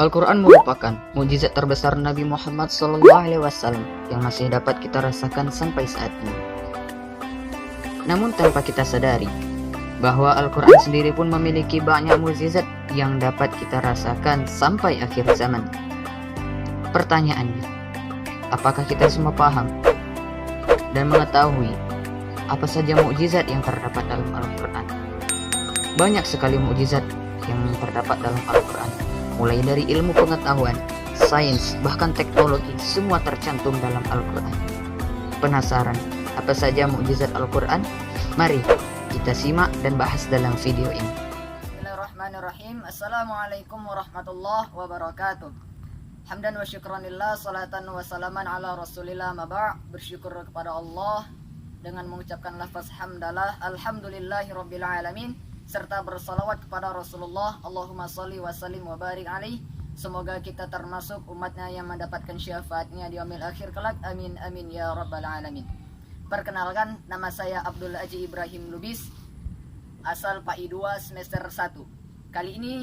Al-Quran merupakan mukjizat terbesar Nabi Muhammad SAW yang masih dapat kita rasakan sampai saat ini. Namun tanpa kita sadari bahwa Al-Quran sendiri pun memiliki banyak mukjizat yang dapat kita rasakan sampai akhir zaman. Pertanyaannya, apakah kita semua paham dan mengetahui apa saja mukjizat yang terdapat dalam Al-Quran? Banyak sekali mukjizat yang terdapat dalam Al-Quran, mulai dari ilmu pengetahuan, sains, bahkan teknologi, semua tercantum dalam Al-Quran. Penasaran apa saja mukjizat Al-Quran? Mari kita simak dan bahas dalam video ini. Bismillahirrahmanirrahim. Assalamualaikum warahmatullahi wabarakatuh. Hamdan wa syukranillah, salatan wa salaman ala rasulillah, maba'. Bersyukur kepada Allah dengan mengucapkan lafaz hamdalah, alhamdulillahi rabbil alamin, serta bersalawat kepada Rasulullah, Allahumma salli wa sallim wa barik alaih. Semoga kita termasuk umatnya yang mendapatkan syafaatnya di yaumil akhir kelak. Amin amin ya rabbal alamin. Perkenalkan, nama saya Abdul Aji Ibrahim Lubis, asal PAI 2 semester 1. Kali ini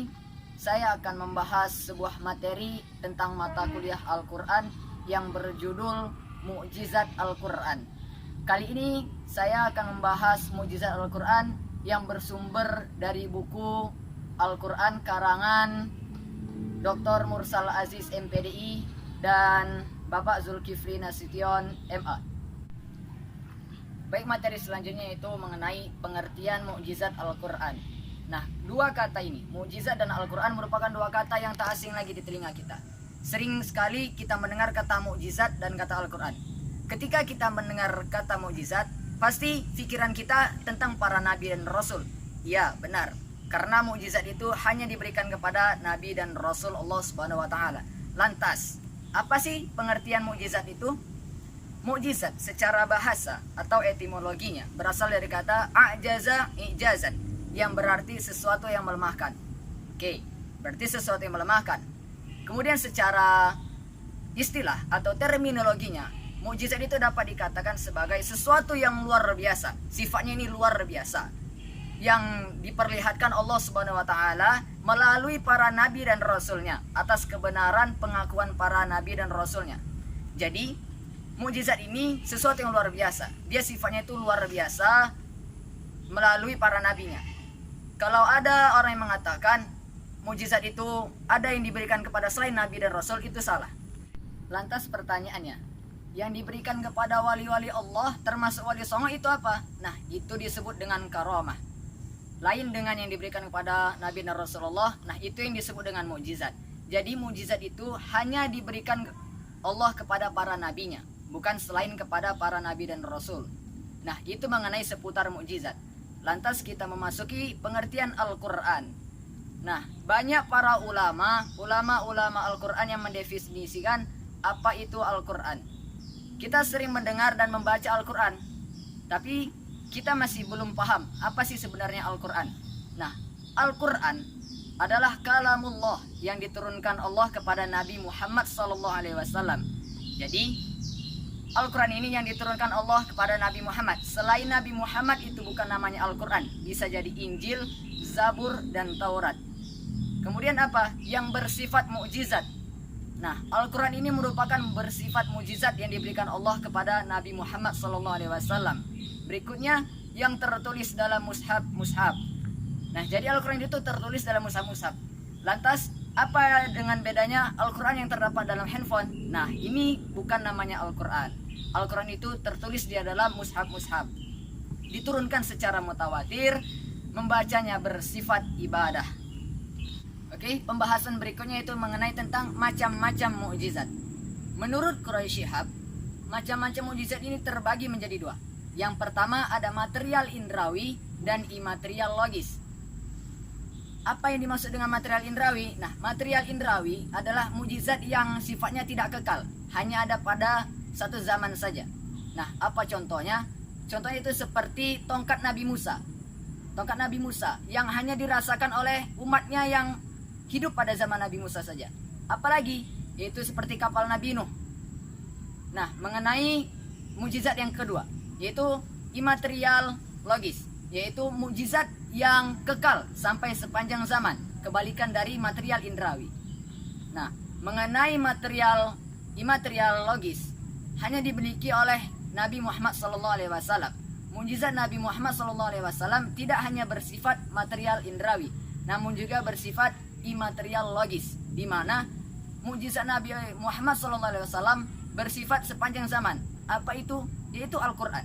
saya akan membahas sebuah materi tentang mata kuliah Al-Quran yang berjudul Mukjizat Al-Quran. Kali ini saya akan membahas mukjizat Al-Quran yang bersumber dari buku Al-Quran karangan Dr. Mursal Aziz MPDI dan Bapak Zulkifli Nasution MA. Baik, materi selanjutnya itu mengenai pengertian mukjizat Al-Quran. Nah, dua kata ini, mukjizat dan Al-Quran, merupakan dua kata yang tak asing lagi di telinga kita. Sering sekali kita mendengar kata mukjizat dan kata Al-Quran. Ketika kita mendengar kata mukjizat, pasti pikiran kita tentang para nabi dan rasul. Ya, benar. Karena mukjizat itu hanya diberikan kepada nabi dan rasul Allah Subhanahu wa taala. Lantas, apa sih pengertian mukjizat itu? Mukjizat secara bahasa atau etimologinya berasal dari kata a'jaza i'jazan, yang berarti sesuatu yang melemahkan. Oke, berarti sesuatu yang melemahkan. Kemudian secara istilah atau terminologinya, mukjizat itu dapat dikatakan sebagai sesuatu yang luar biasa. Sifatnya ini luar biasa, yang diperlihatkan Allah Subhanahu wa taala melalui para nabi dan rasulnya atas kebenaran pengakuan para nabi dan rasulnya. Jadi, mukjizat ini sesuatu yang luar biasa. Dia sifatnya itu luar biasa melalui para nabinya. Kalau ada orang yang mengatakan mukjizat itu ada yang diberikan kepada selain nabi dan rasul, itu salah. Lantas pertanyaannya, yang diberikan kepada wali-wali Allah termasuk wali songo itu apa? Nah, itu disebut dengan karamah. Lain dengan yang diberikan kepada nabi dan rasulullah. Nah, itu yang disebut dengan mukjizat. Jadi mukjizat itu hanya diberikan Allah kepada para nabinya, bukan selain kepada para nabi dan rasul. Nah, itu mengenai seputar mukjizat. Lantas kita memasuki pengertian Al-Quran. Nah, banyak para ulama Al-Quran yang mendefinisikan apa itu Al-Quran. Kita sering mendengar dan membaca Al-Quran, tapi kita masih belum paham apa sih sebenarnya Al-Quran. Nah, Al-Quran adalah kalamullah yang diturunkan Allah kepada Nabi Muhammad SAW. Jadi, Al-Quran ini yang diturunkan Allah kepada Nabi Muhammad. Selain Nabi Muhammad itu bukan namanya Al-Quran. Bisa jadi Injil, Zabur, dan Taurat. Kemudian apa? Yang bersifat mukjizat. Nah, Al-Quran ini merupakan bersifat mukjizat yang diberikan Allah kepada Nabi Muhammad SAW. Berikutnya, yang tertulis dalam mushaf. Nah, jadi Al-Quran itu tertulis dalam mushaf. Lantas, apa dengan bedanya Al-Quran yang terdapat dalam handphone? Nah, ini bukan namanya Al-Quran. Al-Quran itu tertulis di dalam mushaf. Diturunkan secara mutawatir, membacanya bersifat ibadah. Oke, pembahasan berikutnya itu mengenai tentang macam-macam mukjizat. Menurut Quraisy Shihab, macam-macam mukjizat ini terbagi menjadi dua. Yang pertama ada material indrawi dan imaterial logis. Apa yang dimaksud dengan material indrawi? Nah, material indrawi adalah mukjizat yang sifatnya tidak kekal, hanya ada pada satu zaman saja. Nah, apa contohnya? Contohnya itu seperti tongkat Nabi Musa. Tongkat Nabi Musa yang hanya dirasakan oleh umatnya yang hidup pada zaman Nabi Musa saja. Apalagi, yaitu seperti kapal Nabi Nuh. Nah, mengenai mukjizat yang kedua, yaitu imaterial logis, yaitu mukjizat yang kekal sampai sepanjang zaman, kebalikan dari material indrawi. Nah, mengenai material imaterial logis hanya dimiliki oleh Nabi Muhammad SAW. Mukjizat Nabi Muhammad SAW tidak hanya bersifat material indrawi, namun juga bersifat imaterial logis, di mana mukjizat Nabi Muhammad SAW bersifat sepanjang zaman. Apa itu? Yaitu Al-Quran.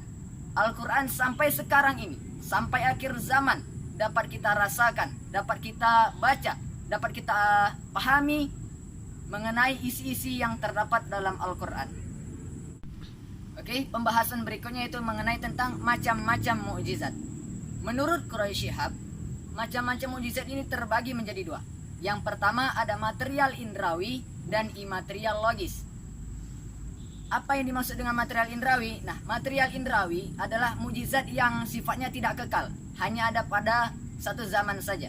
Al-Quran sampai sekarang ini, sampai akhir zaman dapat kita rasakan, dapat kita baca, dapat kita pahami mengenai isi-isi yang terdapat dalam Al-Quran. Oke, pembahasan berikutnya itu mengenai tentang macam-macam mukjizat. Menurut Quraisy Shihab, macam-macam mukjizat ini terbagi menjadi dua. Yang pertama ada material indrawi dan imaterial logis. Apa yang dimaksud dengan material indrawi? Nah, material indrawi adalah mukjizat yang sifatnya tidak kekal, hanya ada pada satu zaman saja.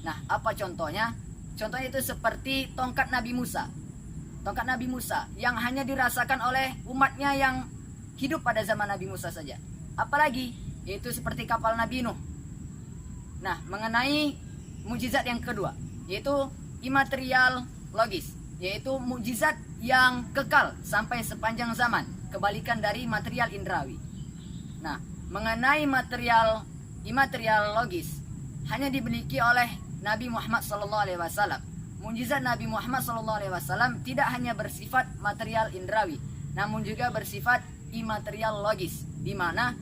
Nah, apa contohnya? Contohnya itu seperti tongkat Nabi Musa. Tongkat Nabi Musa yang hanya dirasakan oleh umatnya yang hidup pada zaman Nabi Musa saja. Apalagi yaitu seperti kapal Nabi Nuh. Nah, mengenai mukjizat yang kedua yaitu imaterial logis, yaitu mukjizat yang kekal sampai sepanjang zaman, kebalikan dari material indrawi. Nah, mengenai imaterial logis hanya dimiliki oleh Nabi Muhammad SAW. Mukjizat Nabi Muhammad SAW tidak hanya bersifat material indrawi, namun juga bersifat imaterial logis, di mana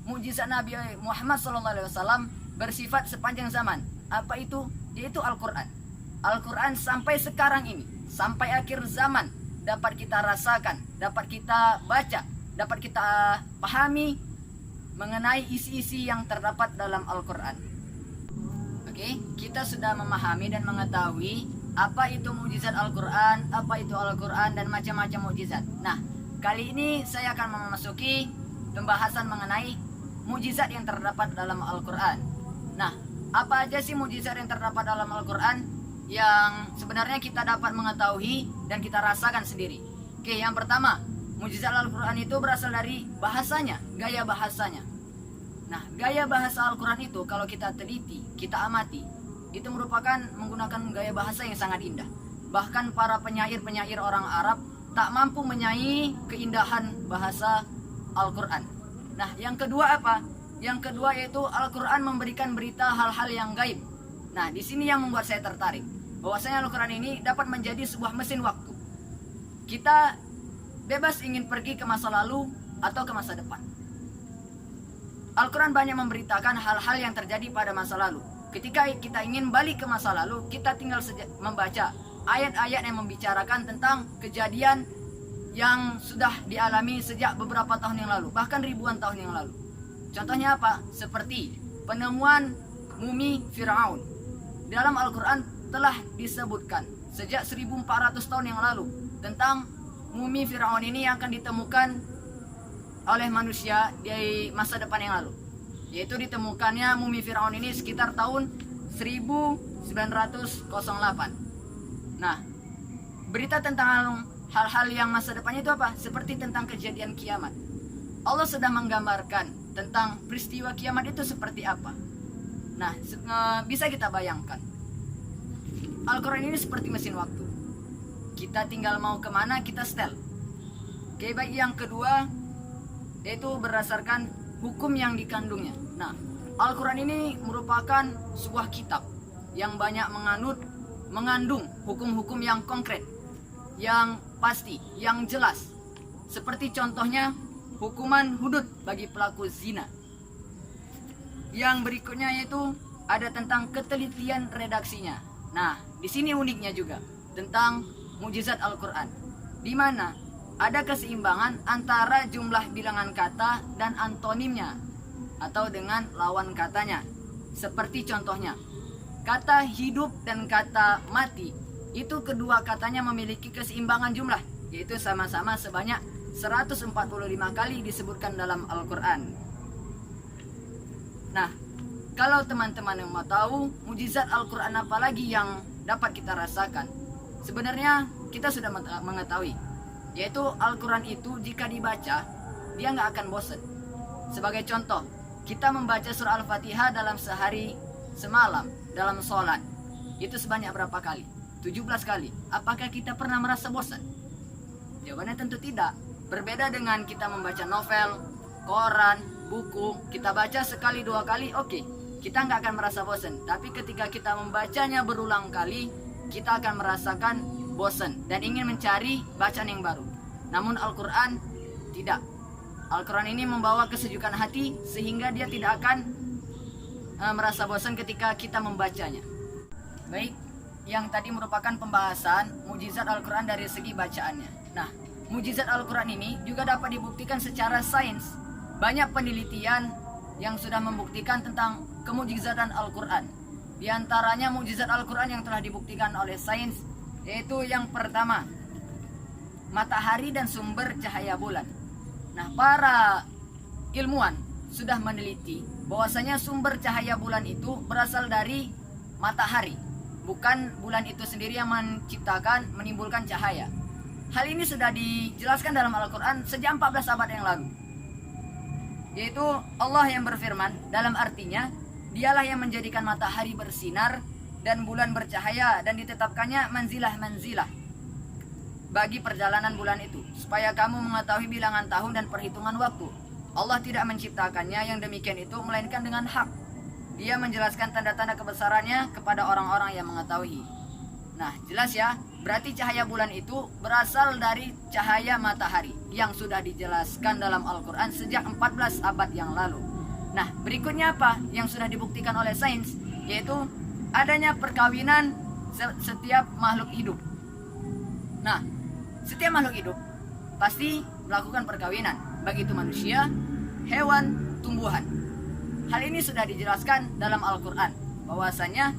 mukjizat Nabi Muhammad SAW bersifat sepanjang zaman. Apa itu? Yaitu Al-Quran. Al-Quran sampai sekarang ini, sampai akhir zaman dapat kita rasakan, dapat kita baca, dapat kita pahami mengenai isi-isi yang terdapat dalam Al-Quran. Oke, kita sudah memahami dan mengetahui apa itu mukjizat Al-Quran, apa itu Al-Quran, dan macam-macam mukjizat. Nah, kali ini saya akan memasuki pembahasan mengenai mukjizat yang terdapat dalam Al-Quran. Nah, apa aja sih mukjizat yang terdapat dalam Al-Quran yang sebenarnya kita dapat mengetahui dan kita rasakan sendiri? Oke, yang pertama, mukjizat Al-Quran itu berasal dari bahasanya, gaya bahasanya. Nah, gaya bahasa Al-Quran itu kalau kita teliti, kita amati, itu merupakan menggunakan gaya bahasa yang sangat indah. Bahkan para penyair-penyair orang Arab tak mampu menyaingi keindahan bahasa Al-Quran. Nah, yang kedua apa? Yang kedua yaitu Al-Quran memberikan berita hal-hal yang gaib. Nah, di sini yang membuat saya tertarik, bahwasanya Al-Quran ini dapat menjadi sebuah mesin waktu. Kita bebas ingin pergi ke masa lalu atau ke masa depan. Al-Quran banyak memberitakan hal-hal yang terjadi pada masa lalu. Ketika kita ingin balik ke masa lalu, kita tinggal membaca ayat-ayat yang membicarakan tentang kejadian yang sudah dialami sejak beberapa tahun yang lalu, bahkan ribuan tahun yang lalu. Contohnya apa? Seperti penemuan mumi Fir'aun. Dalam Al-Quran telah disebutkan sejak 1400 tahun yang lalu tentang mumi Fir'aun ini yang akan ditemukan oleh manusia di masa depan yang lalu. Yaitu ditemukannya mumi Fir'aun ini sekitar tahun 1908. Nah, berita tentang hal-hal yang masa depannya itu apa? Seperti tentang kejadian kiamat. Allah sedang menggambarkan tentang peristiwa kiamat itu seperti apa. Nah, bisa kita bayangkan, Al-Quran ini seperti mesin waktu. Kita tinggal mau kemana, kita setel. Oke, baik, yang kedua yaitu berdasarkan hukum yang dikandungnya. Nah, Al-Quran ini merupakan sebuah kitab yang banyak mengandung hukum-hukum yang konkret, yang pasti, yang jelas. Seperti contohnya hukuman hudud bagi pelaku zina. Yang berikutnya yaitu ada tentang ketelitian redaksinya. Nah, di sini uniknya juga tentang mukjizat Al-Quran, di mana ada keseimbangan antara jumlah bilangan kata dan antonimnya atau dengan lawan katanya. Seperti contohnya, kata hidup dan kata mati, itu kedua katanya memiliki keseimbangan jumlah, yaitu sama-sama sebanyak 145 kali disebutkan dalam Al-Quran. Nah, kalau teman-teman yang mau tahu mukjizat Al-Quran apa lagi yang dapat kita rasakan, sebenarnya kita sudah mengetahui, yaitu Al-Quran itu jika dibaca, dia nggak akan bosan. Sebagai contoh, kita membaca surah Al-Fatihah dalam sehari semalam dalam sholat, itu sebanyak berapa kali? 17 kali. Apakah kita pernah merasa bosan? Jawabannya tentu tidak. Berbeda dengan kita membaca novel, koran, buku, kita baca sekali dua kali, oke, kita nggak akan merasa bosan. Tapi ketika kita membacanya berulang kali, kita akan merasakan bosan dan ingin mencari bacaan yang baru. Namun Al-Quran tidak. Al-Quran ini membawa kesejukan hati sehingga dia tidak akan merasa bosan ketika kita membacanya. Baik, yang tadi merupakan pembahasan mukjizat Al-Quran dari segi bacaannya. Nah, mukjizat Al-Quran ini juga dapat dibuktikan secara sains. Banyak penelitian yang sudah membuktikan tentang kemukjizatan Al-Quran. Di antaranya mukjizat Al-Quran yang telah dibuktikan oleh sains, yaitu yang pertama, matahari dan sumber cahaya bulan. Nah, para ilmuwan sudah meneliti bahwasanya sumber cahaya bulan itu berasal dari matahari. Bukan bulan itu sendiri yang menimbulkan cahaya. Hal ini sudah dijelaskan dalam Al-Quran sejak 14 abad yang lalu. Yaitu Allah yang berfirman, dalam artinya, dialah yang menjadikan matahari bersinar dan bulan bercahaya dan ditetapkannya manzilah-manzilah bagi perjalanan bulan itu, supaya kamu mengetahui bilangan tahun dan perhitungan waktu. Allah tidak menciptakannya yang demikian itu melainkan dengan hak. Dia menjelaskan tanda-tanda kebesarannya kepada orang-orang yang mengetahui. Nah, jelas ya, berarti cahaya bulan itu berasal dari cahaya matahari yang sudah dijelaskan dalam Al-Quran sejak 14 abad yang lalu. Nah, berikutnya apa yang sudah dibuktikan oleh sains? Yaitu adanya perkawinan setiap makhluk hidup. Nah, setiap makhluk hidup pasti melakukan perkawinan, baik itu manusia, hewan, tumbuhan. Hal ini sudah dijelaskan dalam Al-Quran, bahwasanya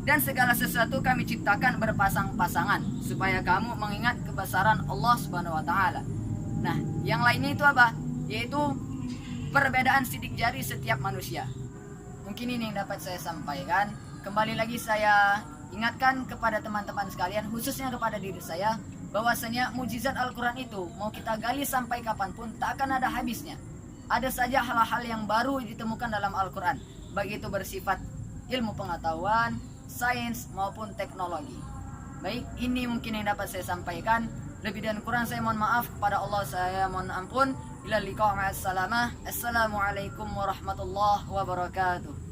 dan segala sesuatu kami ciptakan berpasang-pasangan supaya kamu mengingat kebesaran Allah Subhanahu wa taala. Nah, yang lainnya itu apa? Yaitu perbedaan sidik jari setiap manusia. Mungkin ini yang dapat saya sampaikan. Kembali lagi saya ingatkan kepada teman-teman sekalian, khususnya kepada diri saya, bahwasanya mukjizat Al-Quran itu mau kita gali sampai kapanpun tak akan ada habisnya. Ada saja hal-hal yang baru ditemukan dalam Al-Quran, baik itu bersifat ilmu pengetahuan, sains maupun teknologi. Baik, ini mungkin yang dapat saya sampaikan. Lebih dan kurang saya mohon maaf, kepada Allah saya mohon ampun. Ila liqa' ma'as salamah. Assalamualaikum warahmatullahi wabarakatuh.